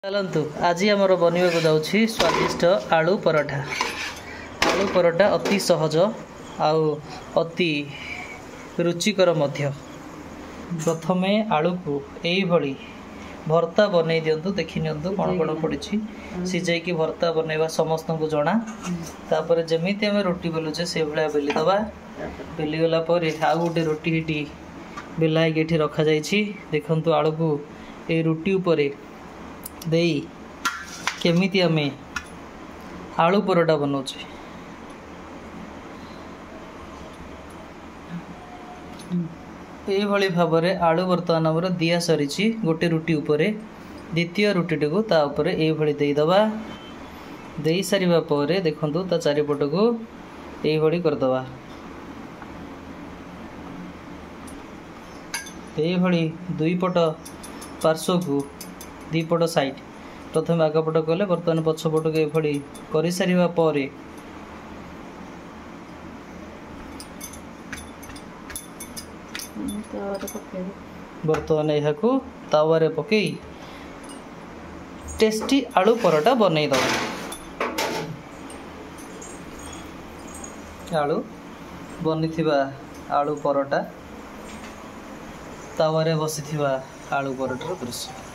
चलतु आज आमर बनवाक जाऊँगी स्वादिष्ट आलू पराठा। आलू पराठा अति सहज आउ अति रुचिकर मध्य। प्रथमे आलू को यही भर्ता बनई दिंतु। देखी नियंतु कौन कौन पड़ी सीझे कि भर्ता बनवा समस्त को जना। तापर जमी आम रोटी बेलुचे से भाया बेलीदबा। बेलीगला आउ गोटे रोटी ये बेला ये रखा जाइए। देखु आलू को ये रोटी उपर देई केमिति आमे आलू परोटा बनाउछे। एई भली भाबरे आलू बर्तमान हमर दिया सरीची। गोटे रोटी उपरे द्वितीय रोटी को ता उपरे एई भली देई दबा। देई सारिबा परे देखंतु ता चारिपट को एई भली कर दबा। एई भली दुई पट पार्श्व को दीपट साइड प्रथम आगपट कले बर्तमान पछपट को ये कर सारा पर बर्तमान यह तावारे पकई टेस्टी आलू परोटा बनई दबा। आलू बनी आलू परोटा तावारे बसी आलू परोटार दृश्य।